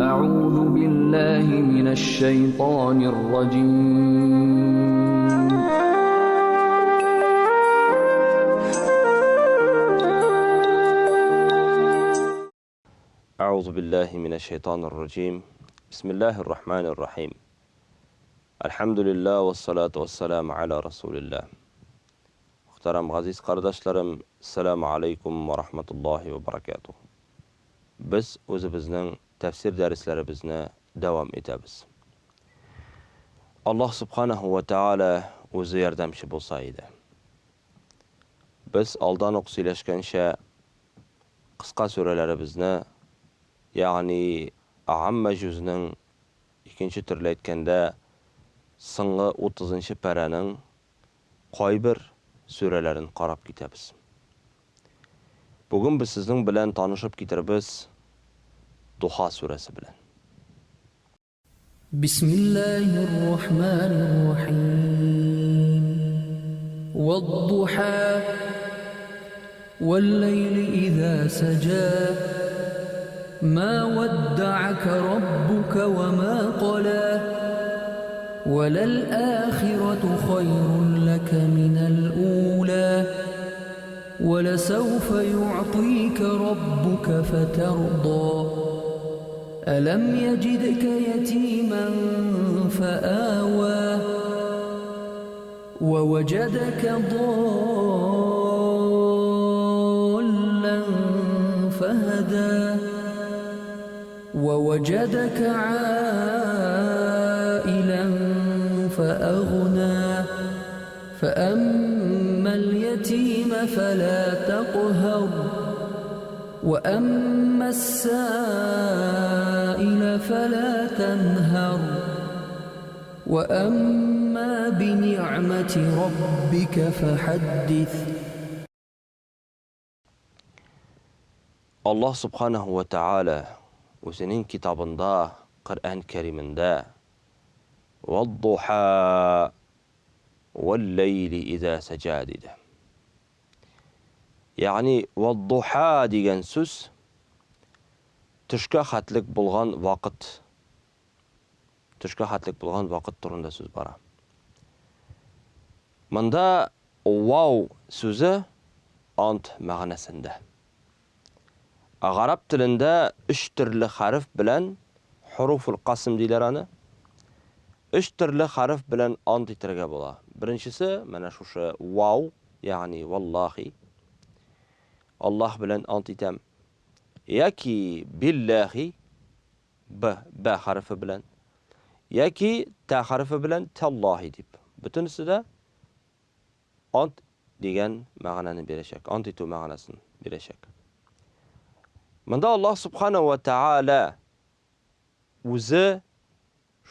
أعوذ بالله من الشيطان الرجيم أعوذ بالله من الشيطان الرجيم بسم الله الرحمن الرحيم الحمد لله والصلاة والسلام على رسول الله Muhtaram aziz qardoshlarım, assalomu alaykum va rahmatullohi va barakatuh. Biz o'zimizning tafsir darslarimizni davom etamiz. Alloh subhanahu va taolo o'zi yordamchi bo'lsa edi. Biz oldin o'qilashgancha qisqa suralarimizni, ya'ni Amma juzning ikkinchi turli aytganda so'nggi 30-paraning qo'ybir suralarini qarab ketamiz. Bugun biz sizning bilan tanishib ketiramiz Duha surasi bilan. Bismillahirrahmanirrahim. Wad-duha wal-layli idha saja ma wadda'aka rabbuka wa ma qala وللآخرة خير لك من الأولى ولسوف يعطيك ربك فترضى ألم يجدك يتيما فآوى ووجدك ضالا فهدى ووجدك عائلا فأغنى فأما اليتيم فلا تقهر وأما السائل فلا تنهر وأما بنعمة ربك فحدث. Allah subhanahu wa ta'ala o'zining kitobida, Qur'on Karimida وَالضُّحَى وَاللَّيْلِ إِذَا سَجَى dedi. Ya'ni وَالضُّحَى degan so'z tushga xatlik bo'lgan vaqt. Tushga xatlik bo'lgan vaqt turida so'z bor. Bunda vav so'zi ant ma'nosida. Arab tilida 3 turli harf bilan huruful qasm deyiladi. 3 turli harf bilan ant etirga bo'ladi. Birinchisi mana shu vav, ya'ni vallahi. Alloh bilan ant etam. Yoki billahi ba harfi bilan. Yoki ta harfi bilan tallahi deb. Butunisida ant degan ma'noni berishak, ant etu ma'nosini berishak. Bunda Alloh subhanahu va taolo o'zi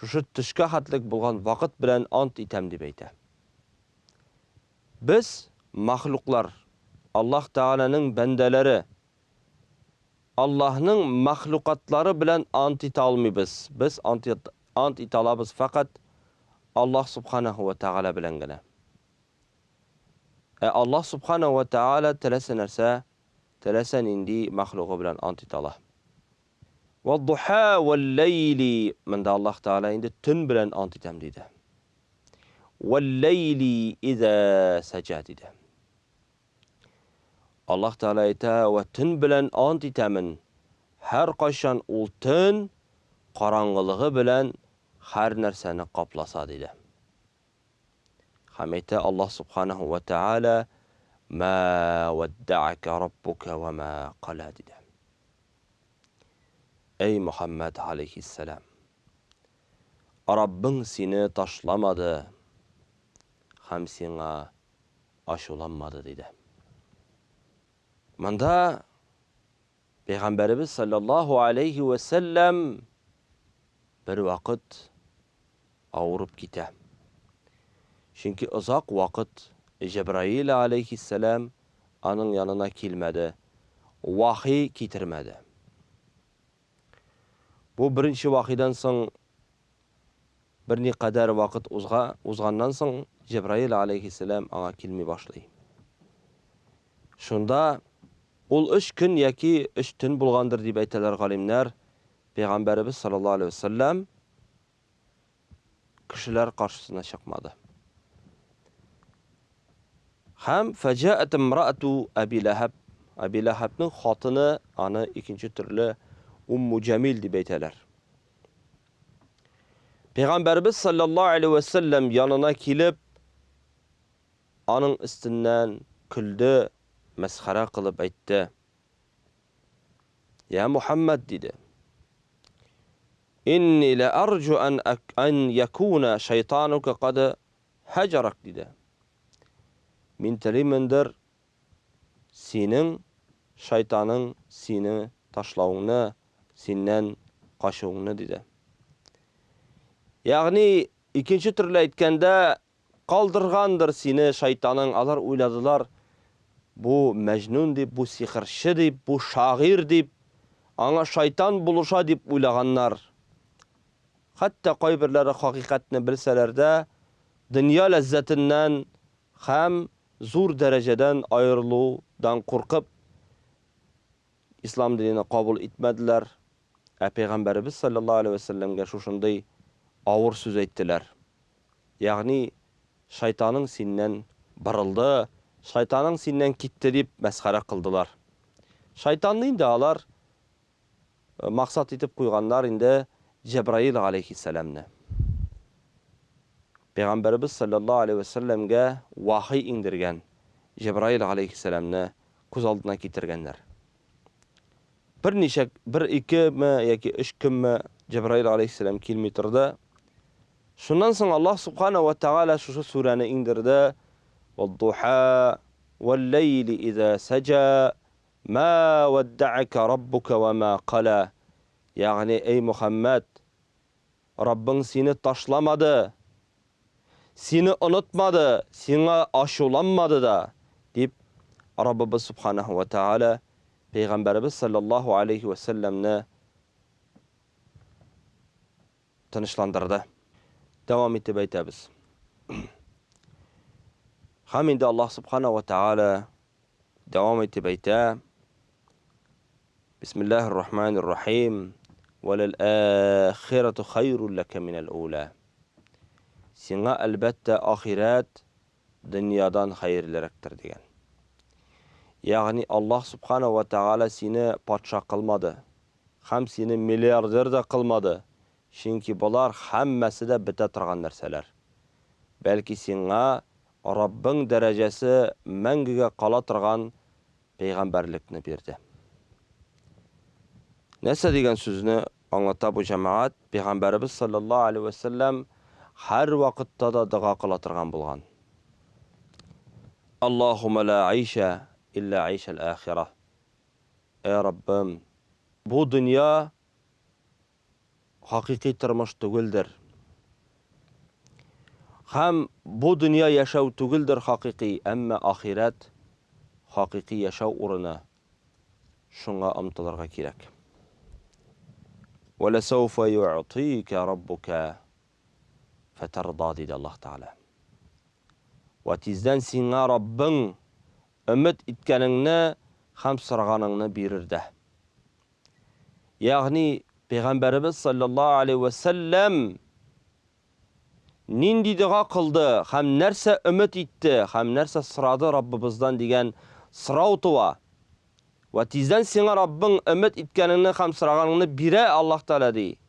shu tushga xatlik bo'lgan vaqt bilan ant etam deb aytadi. Biz mahluqlar, Alloh taolaning bandalari, Allohning mahluqatlari bilan ant eta olmaymiz. Biz ant eta olamiz faqat Alloh subhanahu va taolo bilangina. Alloh subhanahu va taolo tilasa narsa, tilasa indi mahluqi bilan ant eta oladi. وَالضُّحَى وَاللَّيْلِ من دا الله تعالى عند تن بلن أنت تمديده وَاللَّيْلِ إِذَا سَجَدِده الله تعالى يتا وتن بلن أنت تمن هر قشان ultun qaranğılığı bilen her nerseni qaplasa dedi. Hamete Allah subhanahu ve taala ma wadda'aka rabbuka ve ma qala dedi. Ey Muhammed aleyhisselam, Rabbin seni taşlamadı, hem sana aşulanmadı dedi. Manda Peygamberimiz sallallahu aleyhi ve sellem bir vakit ağırıp gite. Çünkü uzak vakit Cebrail aleyhisselam onun yanına gelmedi, vahiy getirmedi. Bu birinchi vahiydan so'ng bir ne qadar vaqt uzgandan so'ng Cebrail alayhissalom anga kelmay boshlaydi. Shunda Ул 3 көн яки 3 төн булгандыр дип әйтәләр галимнәр. Пәйгамбәрбез саллаллаһу алейһи ва саллям кешеләр каршысына чыкмады. Һәм фаҗаат имраату Аби Лахаб. Аби Лахабның хатыны аны икенче төрле Умму Җамил дип әйтәләр. Пәйгамбәрбез саллаллаһу алейһи ва саллям янына килеп, аның өстеннән көлде, мәсхәрә кылып әйтте. Ya Muhammed dedi. İnni la arju an yakuna şeytanuka qad hajarak dedi. Min telimendir senin şeytanın seni taşlauını, senden qaşuğunu dedi. Yani ikinci türlü aytkanda qaldırgandır seni şeytanın. Alar oyladılar bu Mecnun dip, bu sihirçi dip, bu şair dip, аңа шайтан булыша дип уйлаганнар. Хәтта кайберләре хакыйкатьне белсәләр дә, дөнья ләззәтеннән һәм зур дәрәҗәдән аерылудан куркып, ислам динен кабул итмәделәр. Пәйгамбәрбез саллаллаһу алейһи ва саллямга шушындый авыр сүз әйттеләр. Ягъни шайтаның синнән бырылды, шайтаның синнән китте дип мәсхәрә кылдылар. Шайтанны инде алар мақсат итеп куйганнар инде Җәбраил алейһиссәламны. Пәйгамбәрбез саллаллаһу алейһи ва саллямга вахый иңдергән Җәбраил алейһиссәламны күз алдына китергәннәр. Бер икеме яки 3 көнме Җәбраил алейһиссәлам килми торды. Шуннан соң Аллаһ субханаһу ва тааля шушы сүрәне иңдерде. Вад-духа вал-лейли иза саҗа ма ваддаъака раббука ва ма қала. Ягъни эй Мухаммад, Раббың сине ташламады, сине онытмады, сиңа ашуланмады да, дип Раббыбыз субханаһу ва тааля Пәйгамбәрбез саллаллаһу алейһи ва саллямны тынычландырды. Дәвам итеп әйтәбез. Һәм инде Аллаһ субханаһу ва тааля дәвам итеп әйтә. Бисмиллаһир-рахманир-рахим. وَلَلْآخِرَةُ خَيْرٌ لَكَ مِنَ الْأُولَى. Сиңа әлбәттә ахират дөньядан хәерлерәктер дигән. Ягъни Аллаһ субханаһу ва тааля сине патша кылмады, һәм сине миллиардер да кылмады. Чөнки булар һәммәсе дә бетә торган нәрсәләр. Бәлки сиңа Раббың дәрәҗәсе мәңгегә кала торган пәйгамбәрлекне бирде. Нәрсә дигән сүзне аңлата бу җәмәгать? Пәйгамбәрбез саллаллаһу алейһи ва саллям һәр вакытта да дуга кыла торган булган. Аллаһумма ла айша илля айшал ахира. Эй Раббым, бу дөнья хакыйкый тормыш түгелдер. Һәм бу дөнья яшәү түгелдер хакыйкый, әмма ахират хакыйкый яшәү урыны. Шуңа омтылырга кирәк. وَلَسَوْفَ يُعْطِيكَ رَبُّكَ فَتَرْضَى диде Аллаһ Таала. Ва тиздән сиңа Раббың өмет иткәнеңне һәм сораганыңны бирер дә. Ягъни Пәйгамбәрбез саллаллаһу алейһи ва саллям нинди дуга кылды һәм нәрсә өмет итте һәм нәрсә сорады Раббыбыздан дигән сорау туа. Ва тиздән сиңа Раббың өмет иткәнеңне һәм сораганыңны бирә Аллаһ Таала ди.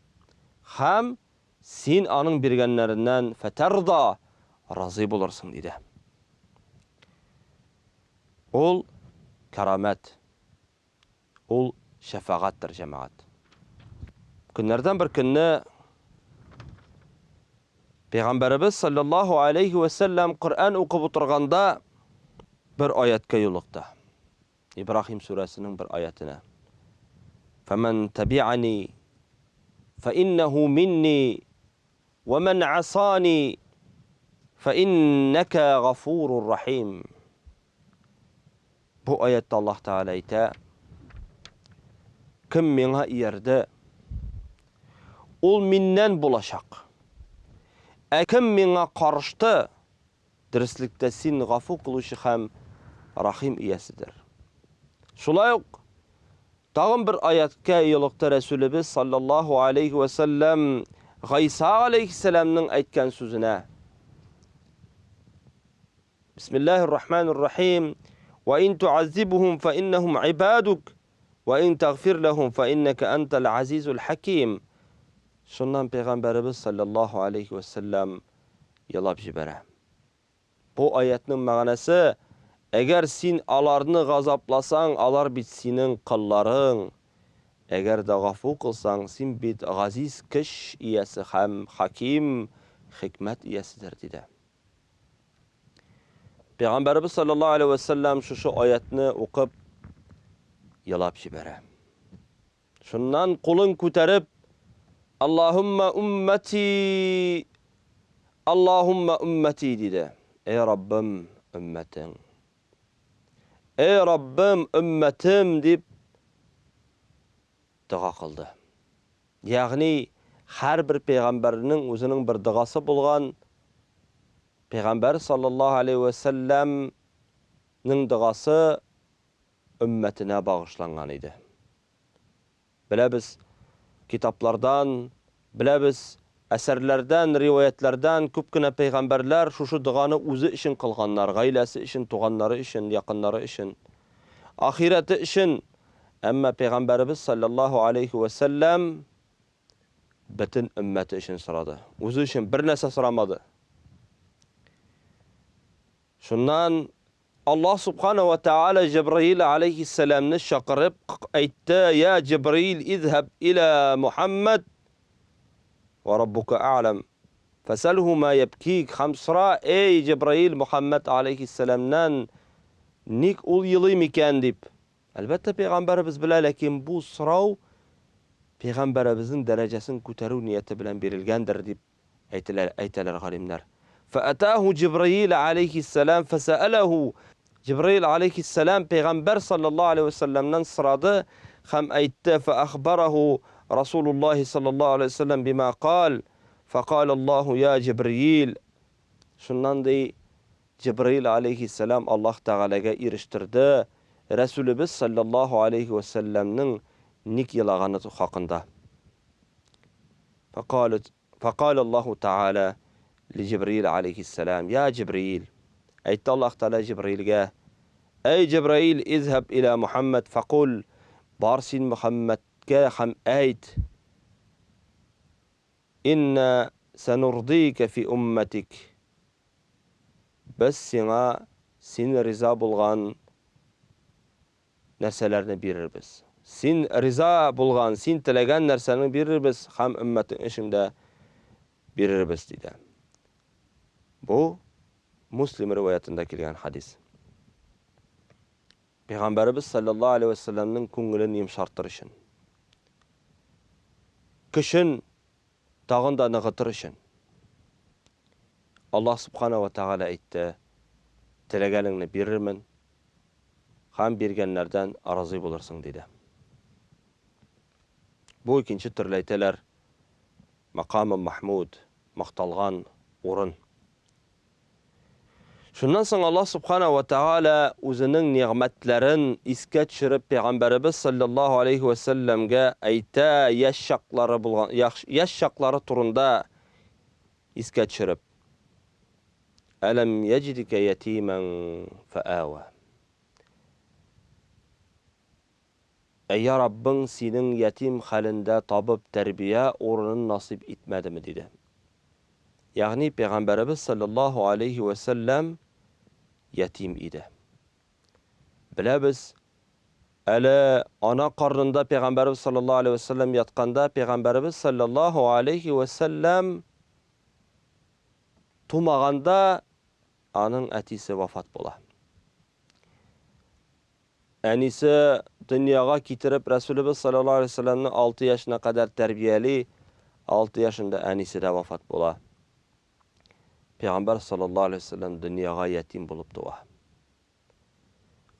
Һәм син аның биргәннәреннән фатарда разый булырсың диде. Ул карамат. Ул шафагаттыр җәмәгать. Көннәрдән бер көнне Пәйгамбәрбез саллаллаһу алейһи ва саллям Коръан укып утырганда бер аятка юлыкты. İbrahim surəsinin bir ayətinə. فَمَنْ تَبِعَنِي فَإِنَّهُ مِنِّي وَمَنْ عَصَانِي فَإِنَّكَ غَفُورٌ رَحِيمٌ. Bu ayətdə Allah Teala aytə, kim mənə iyərdə, ol mindən bulaşaq. Kim mənə qarışdı, dirislükdə sinğafur qılışı həm rahim iyəsidir. Şulay uq tağın bir ayatga yo'liqda Rasulimiz sallallahu alayhi ve sellem Gaysa alayhissalamning aytgan so'zine. Bismillahirrahmanirrahim. Ve in tu'azzibuhum fa innahum ibaduk ve in taghfir lahum fa innaka antal azizul hakim. Şundan Peygamberimiz sallallahu aleyhi ve sellem yalab jibara. Bu ayetning ma'nasi, eğer sen alarını gazaplasang, alar bit senin qillarың. Eğer de gafu qilsang, sen bit aziz kish iyasi ham hakim, hikmet iyasidir dedi. Peygamberimiz sallallahu aleyhi ve sellem şu ayetni o'qib yalab jibara. Şundan qo'lin ko'tarib Allahumma ummeti dedi. Ey Rabbim ümmetin. Ey Rabbim ümmetim deb dua qildi. Ya'ni har bir payg'ambarning o'zining bir duosi bo'lgan. Payg'ambar sallallohu alayhi ve sellemning duosi ümmetine bağışlangan edi. Bilamiz kitaplardan, bilamiz əsərlərdən, rivayətlərdən köpkünə peyğəmbərlər şu duanı özü için qılğanlar, gailesi için, tuğanları için, yakınları için, ahireti için. Amma peyğəmbərimiz sallallahu aleyhi ve sellem bütün ümmeti için sıradı. Özü için bir nəsə sıramadı. Şundan Allah subhanahu ve ta'ala Cibril aleyhisselamni chaqirib aytdi: "Ya Cibril, izhab ila Muhammad ve rabbuka a'lam. Fasalhu ma yabkik." Hamsra ey Cibril Muhammad aleyhisselamdan nik ul yılayım iken deb. Albatta peygamberimiz bilen, lakin bu so'rov peygamberimizin derecesini ko'taruv niyati bilan berilgandir deb aytadilar g'alimlar. فأتاه جبريل عليه السلام فسأله جبريل عليه السلام پیغمبر صلى الله عليه وسلم نصراده خم أيت فأخبره رسول الله صلى الله عليه وسلم بما قال فقال الله يا جبريل شنان دي جبريل عليه السلام الله تعالى eriştirdi Resulübüz sallallahu aleyhi ve sellem'nin nik yılağanı hakkında. فقال الله تعالى لجبريل عليه السلام يا جبريل أيت الله تعالى جبريل جاه أي جبريل اذهب إلى محمد فقل بارسين محمد كاخم أيت إنا سنرضيك في أمتك بس سن رضا bulgan narsalarni beririz. Sen rizo bo'lgan, sen tilagan narsani beririz, ham ummating ishingda beririz dedi. Bu Muslim rivoyatında kelgan hadis. Peygamberimiz sallallahu aleyhi ve sellem'nin ko'nglini yumshartirish, kishin tag'inda nig'itirish. Allah subhanahu ve taala aytdi: "Tilaganingni berirman, ham berganlardan arozi bo'larsing" dedi. Bu ikinci türlü aytadilar, maqam-ı mahmud, maqtalgan o'rin. Şundan so'ng Allah subhanahu ve taala o'zining ne'matlarini esga tushirib Peygamberimiz sallallahu aleyhi ve sellem'ga ayta yash shaqlari turunda esga tushirib: "Alam yajidika yatiman fa'awa." Ey Rabbin senin yetim halinde tabip terbiye o'rnini nasip etmedimi dedi. Yani Peygamberimiz sallallahu aleyhi ve sellem yetim idi. Bilamiz, ala ana qarnında Peygamberimiz sallallahu aleyhi ve sellem yatqanda Peygamberimiz sallallahu aleyhi ve sellem tumaganda anın atisi vafat bola. Anisi dunyoga ketirib Resulullah sallallahu aleyhi ve sellem'nin 6 yaşına kadar terbiyeli, 6 yaşında anisi de vafat bola. Peygamber sallallahu aleyhi ve sellem dunyoga yetim bo'lib tug'a.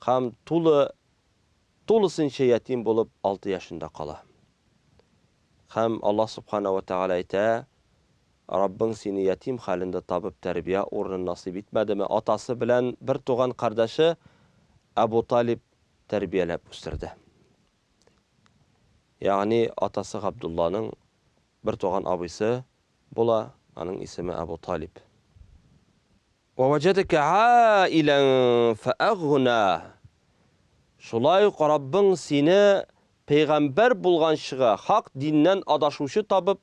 Ham to'lisincha yetim bo'lib 6 yaşında qala. Ham Allah subhanahu ve taala ayta: "Rabbing seni yetim halinde tabib terbiye o'rnini nasib etmadimi?" Otasi bilan bir tug'an qardashi Abu Talib tarbiyalab o'stirdi. Ya'ni atası Abdullah'ның bir to'g'an abisi bo'la, aning ismi Abu Talib. Wa wajadaka ailan fa aghna. Şulay Rabbing seni payg'ambar bo'lgan shiga haq dindan adashuvchi tabib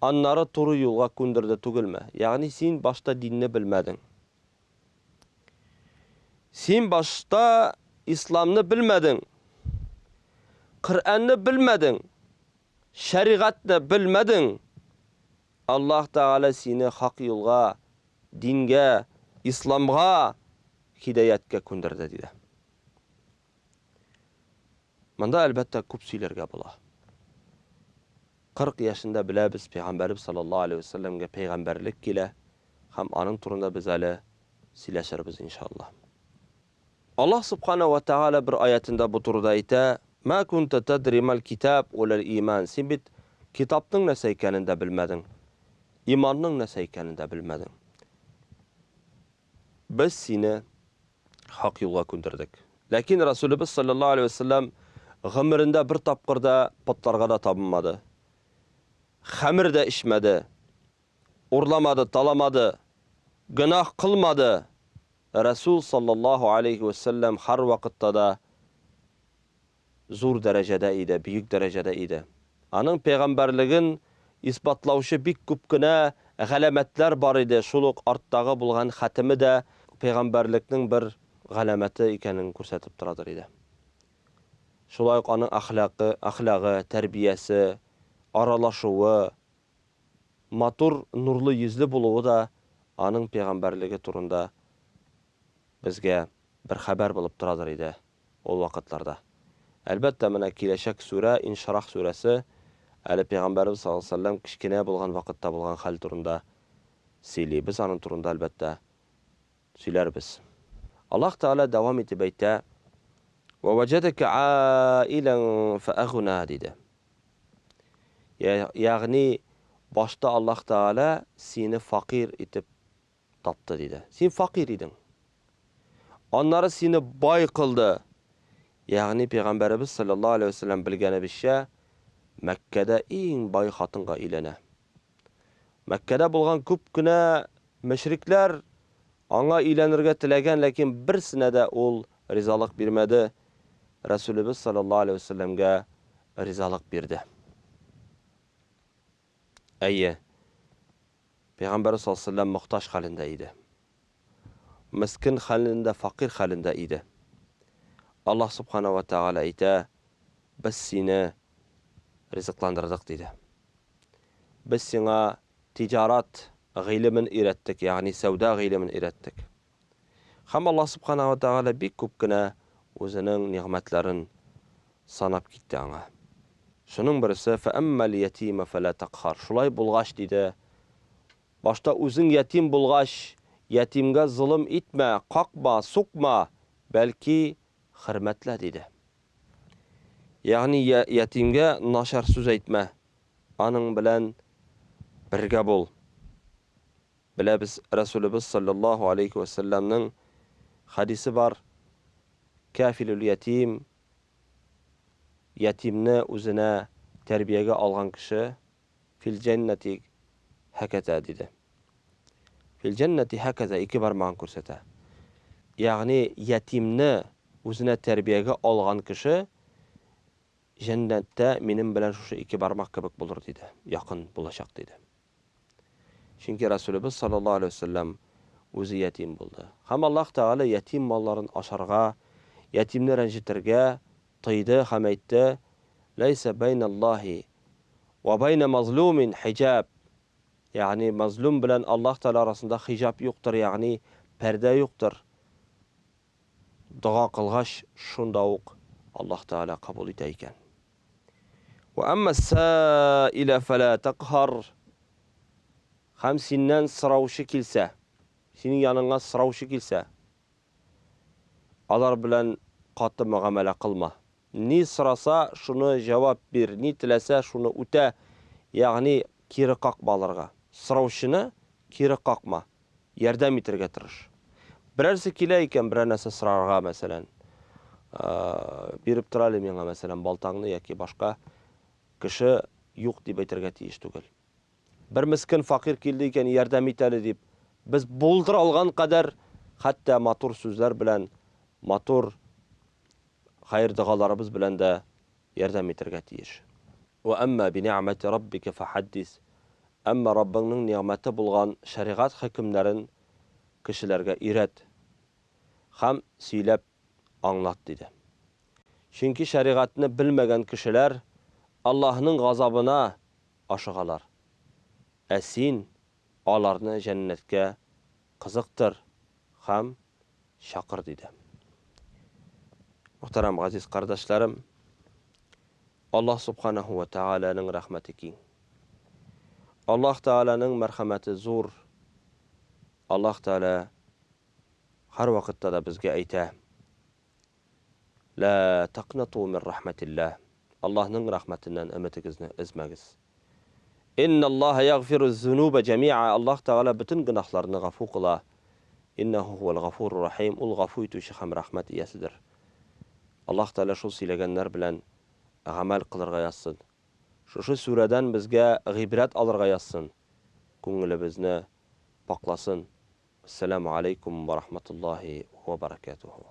anları to'g'ri yo'lga ko'ndirdi tugilma. Ya'ni sen boshda dinni bilmading. Sen boshda islomni bilmading. Qur'onni bilmading. Shariatni bilmading. Alloh taolo seni haq yo'lga, dinga, islomga, hidoyatga ko'ndirdi dedi. Manda albatta ko'p so'zlarga bo'la. 40 yaşında bile biz Peygamberimiz sallallahu aleyhi ve sellem'ge peygamberlik kile hem anın turunda biz hali sileşiriz inşallah. Allah subhanahu ve teala bir ayetinde bu turda ayta "Ma kunta tadri mal kitab ve'l iman." Sen bit kitapның näse ikanin de bilmedin. İmanның näse ikanin de bilmedin. Biz seni haq yo'lga ko'ndirdik. Lakin Resulullah sallallahu aleyhi ve sellem g'imrinde bir tapqırda putlarga da tapınmadı. Xamir de içmedi, urlamadı, talamadı, günah kılmadı. Resul sallallahu aleyhi ve sellem her vakitte da zor derecede idi, büyük derecede idi. Anın peygamberliğin ispatlavuşu bir küpküne galametler var idi. Şuluk arttağı bulgan hatimi de peygamberliknin bir galameti ikenin ko'rsatib turadır idi. Şulayık anın ahlakı, terbiyesi, aralaşığı, matur, nurlu yüzlü buluğu da anın peygamberliği turunda bizge bir haber bulup duradır idi o vakitlarda. Elbette mena kileşek sure, İnşirah suresi, Ali Peygamberimiz sallallahu aleyhi ve sellem kişkine bulgan vakitte bulgan hal turunda sili. Biz anın turunda elbette siler biz. Allah Teala devam etip eyte وَوَجَدَكَ عَائِلًا فَأَغْنَى dedi. Yani başta Allah Teala seni fakir etip taptı dedi. Sen fakir idin. Onları seni bay kıldı. Yani Peygamberimiz sallallahu aleyhi ve sellem bilgeni bir şey Mekke'de en bay hatınga ilene. Mekke'de bulgan köp güne müşrikler ona ilenirge tilegen lakin birisine de ol rizalık birmedi. Resulullah sallallahu aleyhi ve sellem'ge rizalık birdi. Peygamber sallallahu aleyhi ve sellem muhtaç halindeydi. Miskin halinde, fakir halindeydi. Allah subhanahu ve teala ite biz seni rızıklandırdık dedi. Biz sana ticaret gıylimin irettik, yani sevda gıylimin irettik. Hem Allah subhanahu ve teala bir küpkine o'zining nimetlerin sanap gitti ana. Şunun birisi فَأَمَّا الْيَتِيمَ فَلَا تَقْهَرْ. Şulay bulgaç dedi. Başta o'zing yetim bulgaç, yetimge zulüm etme, kakma, sokma, belki hürmetle dedi. Yani yetimge naşar söz etme. Anın bilen birge bol. Bile biz Resulullah sallallahu aleyhi ve sellem'nin hadisi var. Kafilul yetim, yetimni o'zine terbiyege algan kişi fil cenneti hakeza dedi. Fil cenneti hakeza iki barmağın ko'rsata. Yani yetimni o'zine terbiyege algan kişi cennette benim bilen şu iki barmak kibik bulur dedi. Yakın bulacak dedi. Çünkü Resulullah sallallahu aleyhi ve sellem o'zi yetim buldu. Hem Allah Teala yetim malların aşarga, yetimni rencitirge tıydı, hem aytdı. Leyse beynallahi ve beyne mazlumin hicab. Yani mazlum bilen Allah Teala arasında hicab yoktur, yani perde yoktur. Dua kılgaç şunda ok Allah Teala kabul eteyken. Ve amma s-sâile felâ teqhar. Hem sinden sıravuşu kilse, senin yanına sıravuşu kilse, alar bilen katı muamele kılma. Ni sırasa şunu cevap bir, ni tilese şunu üte, yani kiri kalkma alarga. Sıravuşunu kiri kalkma, yerden bitirge tırış. Birersi kileyken bir nese sırarga mesela. биреп тора әле миңа мәсәлән балтаңны яки башка кеше юк дип әйтергә тиеш түгел. Бер мискин факир килде икән, ярдәм ит әле дип, без булдыра алган кадәр хәтта матур сүзләр белән, матур хайр дугаларыбыз белән дә ярдәм итәргә тиеш. Ва амма би ни'мати раббика фахаддис. Әмма Раббыңның ни'мәте булган шәригать хөкемнәрен кешеләргә өйрәт һәм сөйләп аңлат диде. Чөнки шәригатьне белмәгән кешеләр Аллаһның газабына ашыгалар. Ә син аларны җәннәткә кызыктыр һәм чакыр диде. Мөхтәрәм газиз кардәшләрем, Аллаһ субханаһу ва тааляның рәхмәте киң. Аллаһ Тааланың мәрхәмәте зур. Аллаһ Таала һәр вакытта да безгә әйтә: "Ла тaqнату мин рахматиллаһ." Аллаһның рәхмәтеннән өмитегезне өзмәгез. Инналлаһа ягфиру зунуба җами'a. Аллаһ Таала бүтән гынаһларны гафу кыла. Иннаху хувал гафурур рахим. Ул гафу итүче һәм рәхмәт ияседер. Аллаһ Таала шул сөйләгәннәр белән гамәл кылырга язсын. Шушы сүрәдән безгә гыйбрәт алырга язсын. Күңелебезне пакласын. Ассаламу алейкум ва рахматуллаһи ва баракатуху.